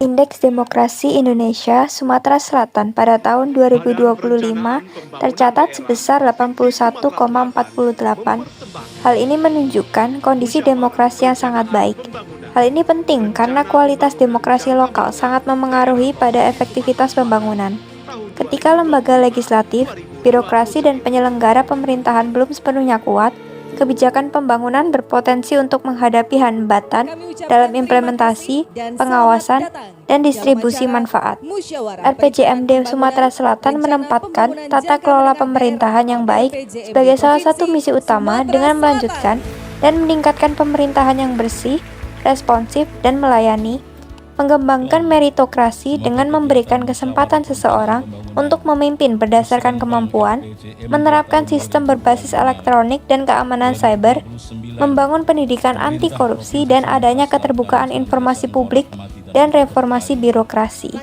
Indeks Demokrasi Indonesia Sumatera Selatan pada tahun 2025 tercatat sebesar 81,48. Hal ini menunjukkan kondisi demokrasi yang sangat baik. Hal ini penting karena kualitas demokrasi lokal sangat memengaruhi pada efektivitas pembangunan. Ketika lembaga legislatif, birokrasi, dan penyelenggara pemerintahan belum sepenuhnya kuat, kebijakan pembangunan berpotensi untuk menghadapi hambatan dalam implementasi, pengawasan, dan distribusi manfaat. RPJMD Sumatera Selatan menempatkan tata kelola pemerintahan yang baik sebagai salah satu misi utama dengan melanjutkan dan meningkatkan pemerintahan yang bersih, responsif, dan melayani, mengembangkan meritokrasi dengan memberikan kesempatan seseorang untuk memimpin berdasarkan kemampuan, menerapkan sistem berbasis elektronik dan keamanan cyber, membangun pendidikan anti korupsi dan adanya keterbukaan informasi publik, dan reformasi birokrasi.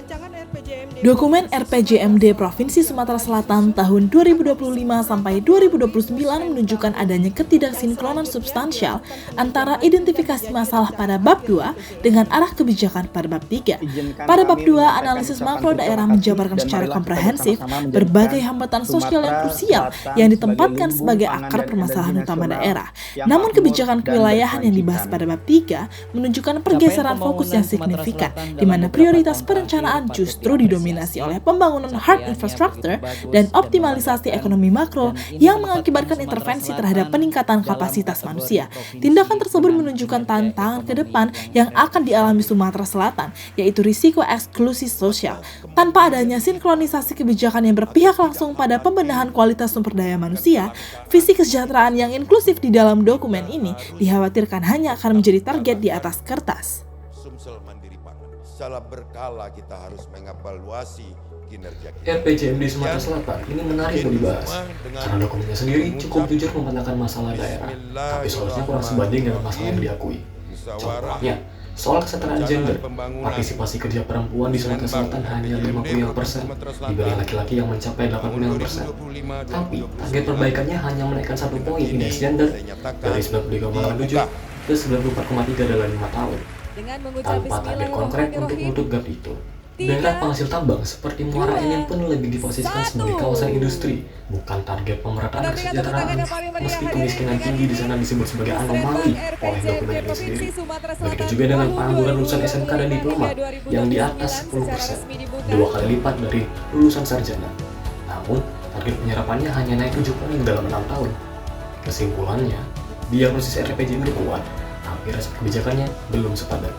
Dokumen RPJMD Provinsi Sumatera Selatan tahun 2025 sampai 2029 menunjukkan adanya ketidaksinkronan substansial antara identifikasi masalah pada bab 2 dengan arah kebijakan pada bab 3. Pada bab 2, analisis makro daerah menjabarkan secara komprehensif berbagai hambatan sosial yang krusial yang ditempatkan sebagai akar permasalahan utama daerah. Namun kebijakan kewilayahan yang dibahas pada bab 3 menunjukkan pergeseran fokus yang signifikan, di mana prioritas perencanaan justru didominasi oleh pembangunan hard infrastructure dan optimalisasi ekonomi makro yang mengakibatkan intervensi terhadap peningkatan kapasitas manusia. Tindakan tersebut menunjukkan tantangan ke depan yang akan dialami Sumatera Selatan, yaitu risiko eksklusi sosial. Tanpa adanya sinkronisasi kebijakan yang berpihak langsung pada pembenahan kualitas sumber daya manusia, visi kesejahteraan yang inklusif di dalam dokumen ini dikhawatirkan hanya akan menjadi target di atas kertas. Secara berkala kita harus mengevaluasi kinerja RPJMD Sumatera Selatan ini menarik untuk dibahas karena dokumennya sendiri cukup jujur memetakan masalah daerah, tapi solusinya kurang sebanding dengan masalah yang diakui. Contohnya, soal kesetaraan gender, partisipasi kerja perempuan di Sumatera Selatan hanya 55%, dibanding laki-laki yang mencapai 85%. Tapi target perbaikannya hanya menaikkan 1 poin indeks gender dari 93,7 ke 94,3 dalam 5 tahun. Tanpa target konkret untuk menutup gap itu. Daerah penghasil tambang seperti Muara Enim pun lebih diposisikan sebagai kawasan industri, bukan target pemerataan kesejahteraan. Meski kemiskinan tinggi di sana disebut sebagai anomali oleh dokumen ini sendiri. Begitu juga dengan pengangguran lulusan SMK dan diplomat yang di atas 10%, 2 kali lipat dari lulusan sarjana. Namun, target penyerapannya hanya naik 7 poin dalam 6 tahun. Kesimpulannya, diagnosis RPJMD kuat, tapi respon kebijakannya belum sepadan.